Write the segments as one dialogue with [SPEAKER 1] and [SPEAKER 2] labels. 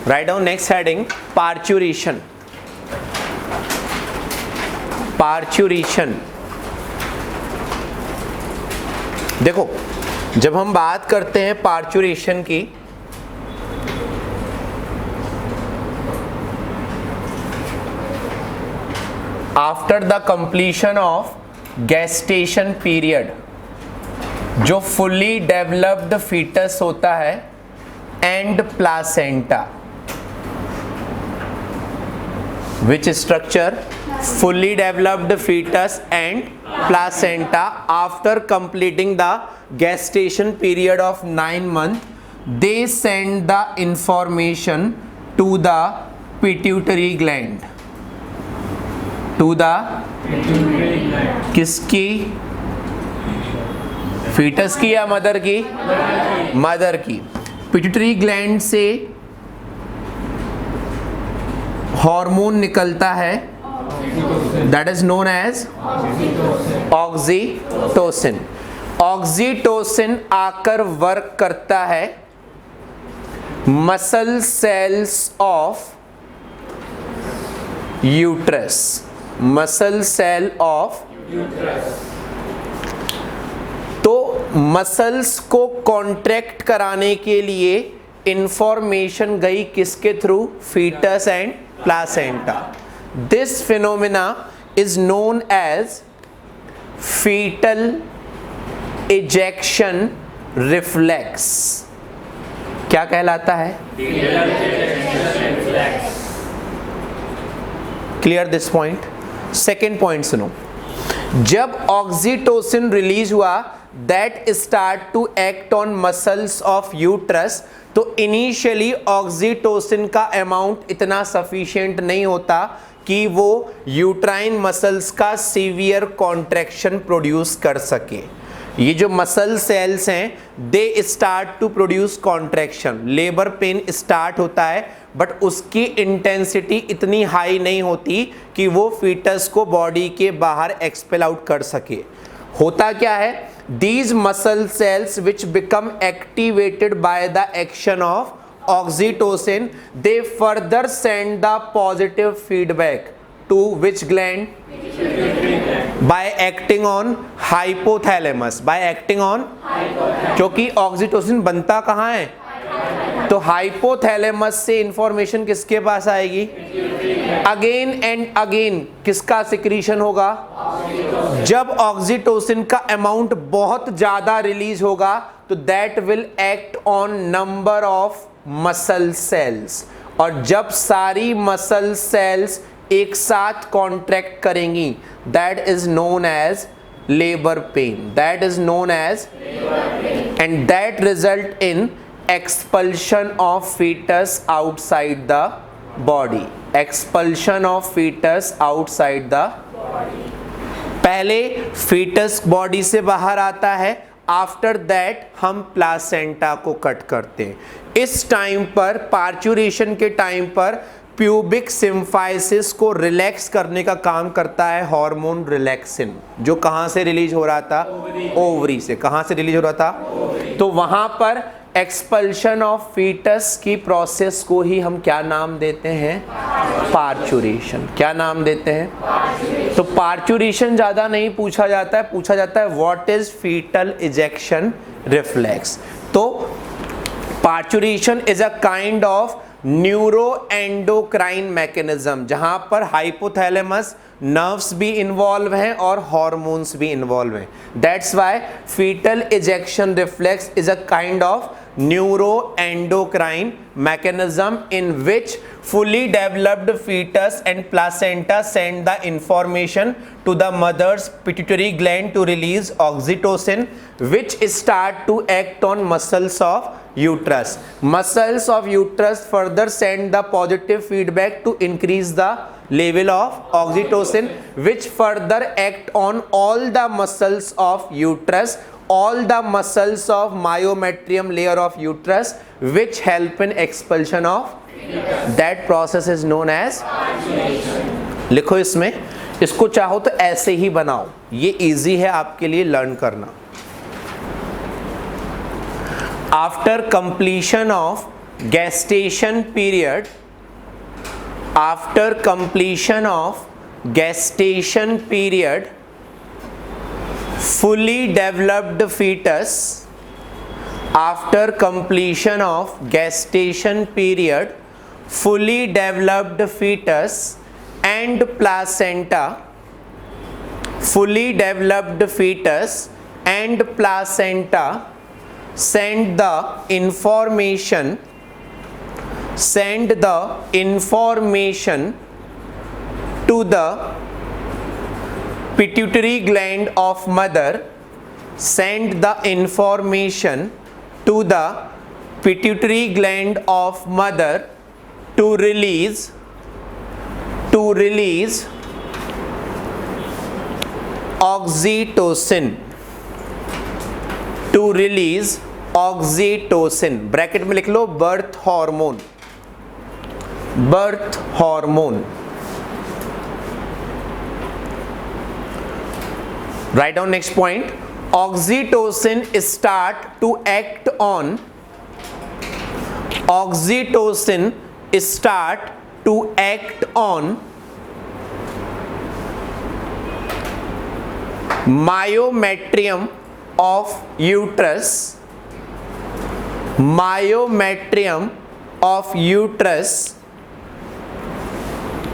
[SPEAKER 1] Write down next heading parturition. Parturition, देखो जब हम बात करते हैं पार्चुरेशन की, after the completion of gestation period, जो फुल्ली डेवलप्ड फीटस होता है and placenta, which structure fully developed fetus and placenta after completing the gestation period of 9 months, they send the information to the pituitary gland, to the किसकी, foetus की या mother की? Mother की। Pituitary gland से hormone निकलता है, that is known as oxytocin. Oxytocin आकर work करता है muscle cells of uterus, muscle cell of uterus. तो मसल्स को कॉन्ट्रैक्ट कराने के लिए इंफॉर्मेशन गई किसके through? Foetus and placenta. This phenomena is known as fetal ejection reflex। क्या कहलाता है? Clear this point. Second point सुनो, जब ऑक्सीटोसिन रिलीज हुआ that start to act on muscles of uterus, तो इनिशियली ऑक्सीटोसिन का अमाउंट इतना सफिशिएंट नहीं होता कि वो यूट्राइन मसल्स का सीवियर कॉन्ट्रैक्शन प्रोड्यूस कर सके। ये जो मसल सेल्स हैं they start to produce contraction, labour pain start होता है बट उसकी इंटेंसिटी इतनी हाई नहीं होती कि वो फीटस को बॉडी के बाहर एक्सपेल आउट कर सके। होता क्या है? These muscle cells which become activated by the action of oxytocin, they further send the positive feedback to which gland? By acting on hypothalamus, by acting on, क्योंकि oxytocin बनता कहाँ है? तो हाइपोथैलेमस से इंफॉर्मेशन किसके पास आएगी? अगेन एंड अगेन किसका secretion होगा? जब ऑक्सीटोसिन का अमाउंट बहुत ज्यादा रिलीज होगा तो that will act on number of muscle cells, और जब सारी मसल सेल्स एक साथ कॉन्ट्रैक्ट करेंगी that is known as labour pain, that is known as, and that result in expulsion of foetus outside the body, expulsion of foetus outside the body. पहले foetus body से बाहर आता है, after that हम placenta को cut करते हैं। इस टाइम पर, पार्चुरेशन के टाइम पर, प्यूबिक सिम्फाइसिस को रिलैक्स करने का काम करता है हार्मोन रिलैक्सिन, जो कहां से रिलीज हो रहा था? ओवरी से। कहां से रिलीज हो रहा था? तो वहां पर एक्सपल्शन ऑफ फीटस की प्रोसेस को ही हम क्या नाम देते हैं? पार्चुरेशन। क्या नाम देते हैं? तो पार्चुरेशन ज्यादा नहीं पूछा जाता है, पूछा जाता है what is fetal ejection reflex. तो parturition is a kind of neuroendocrine mechanism, जहां पर हाइपोथैलेमस नर्व्स भी इन्वॉल्व हैं और हॉर्मोन्स भी इन्वॉल्व हैं। That's why foetal ejection reflex is a kind of neuroendocrine mechanism in which fully developed fetus and placenta send the information to the mother's pituitary gland to release oxytocin, which start to act on muscles of uterus. Muscles of uterus further send the positive feedback to increase the level of oxytocin, which further act on all the muscles of uterus, all the muscles of myometrium layer of uterus, which help in expulsion of fetus. That process is known as parturition. लिखो इसमें, इसको चाहो तो ऐसे ही बनाओ, ये easy है आपके लिए लर्न करना। After completion of gestation period, after completion of gestation period, fully developed fetus, after completion of gestation period, fully developed fetus and placenta, fully developed fetus and placenta send the information to the pituitary gland of mother, send the information to the pituitary gland of mother to release oxytocin, to release oxytocin, bracket में लिख low birth hormone, birth hormone. Write down next point. Oxytocin start to act on myometrium of uterus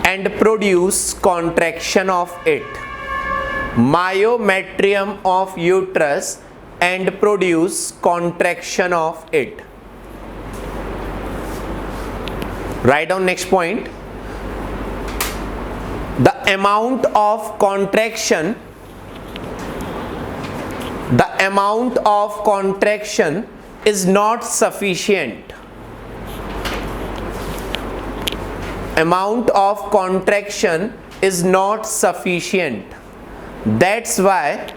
[SPEAKER 1] and produce contraction of it. Myometrium of uterus and produce contraction of it. Write down next point. The amount of contraction is not sufficient. Amount of contraction is not sufficient. That's why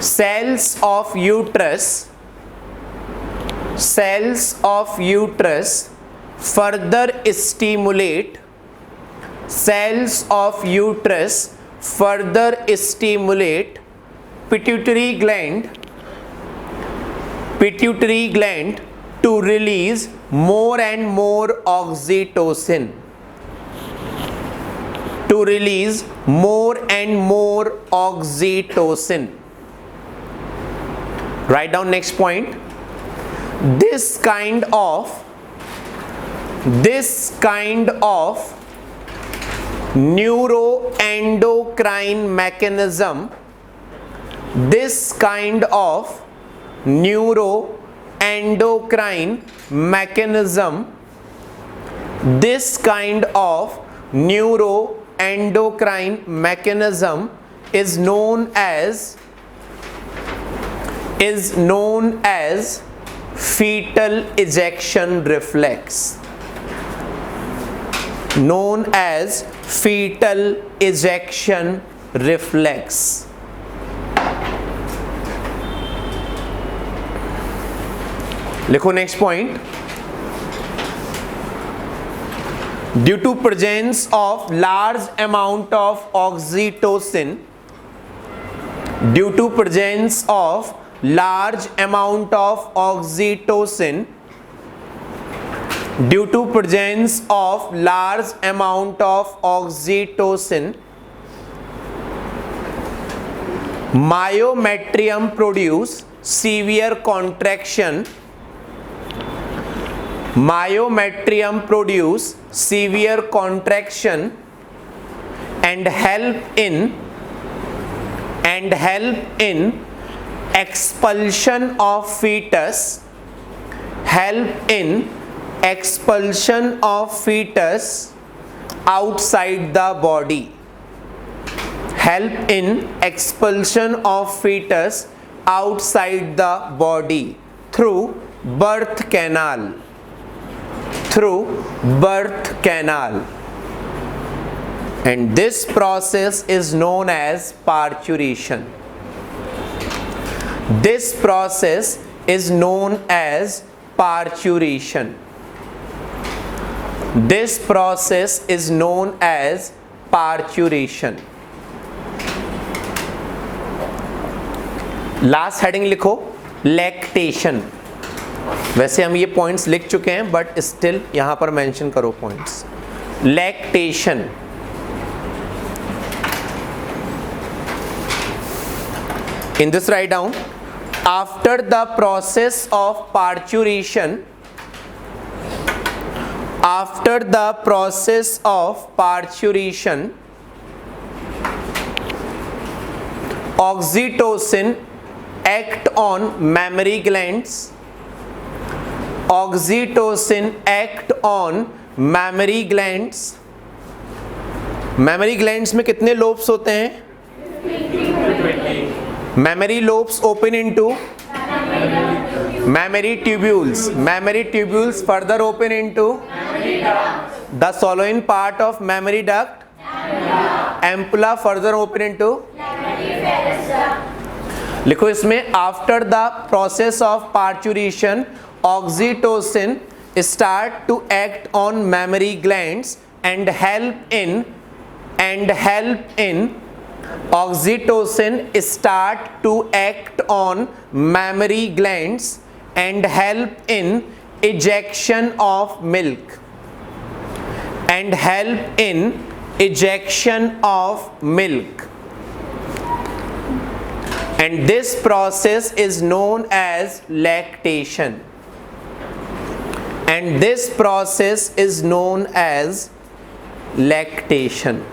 [SPEAKER 1] cells of uterus further stimulate pituitary gland to release more and more oxytocin, Write down next point. This kind of neuroendocrine mechanism is known as fetal ejection reflex. लिखो next point. Due to presence of large amount of oxytocin, myometrium produce severe contraction and help in expulsion of fetus outside the body. Through birth canal. And this process is known as parturition. Last heading लिखो lactation. वैसे हम ये points लिख चुके हैं but still यहां पर mention करो points. Lactation. In this write down, after the process of parturition, after the process of parturition, oxytocin act on mammary glands. Oxytocin act on mammary glands. Mammary glands में कितने lobes होते हैं? Mammary lobes open into mammary tubules. Mammary tubules further open into the Solenoid part of mammary duct. Ampulla further open into. लिखो इसमें after the process of parturition, oxytocin start to act on mammary glands and help in oxytocin start to act on mammary glands and help in ejection of milk and help in ejection of milk, and this process is known as lactation, and this process is known as lactation.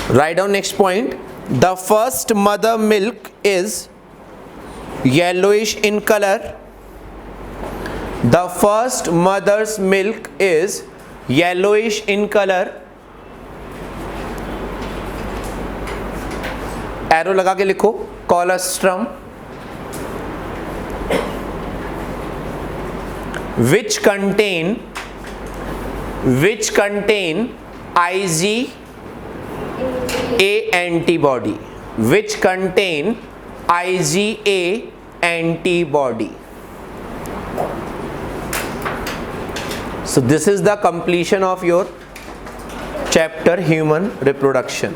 [SPEAKER 1] Write down next point. The first mother milk is yellowish in color. The first mother's milk is yellowish in color. Arrow लगा के लिखो. Colostrum, which contain IgA antibody, which contain IgA antibody. So this is the completion of your chapter human reproduction.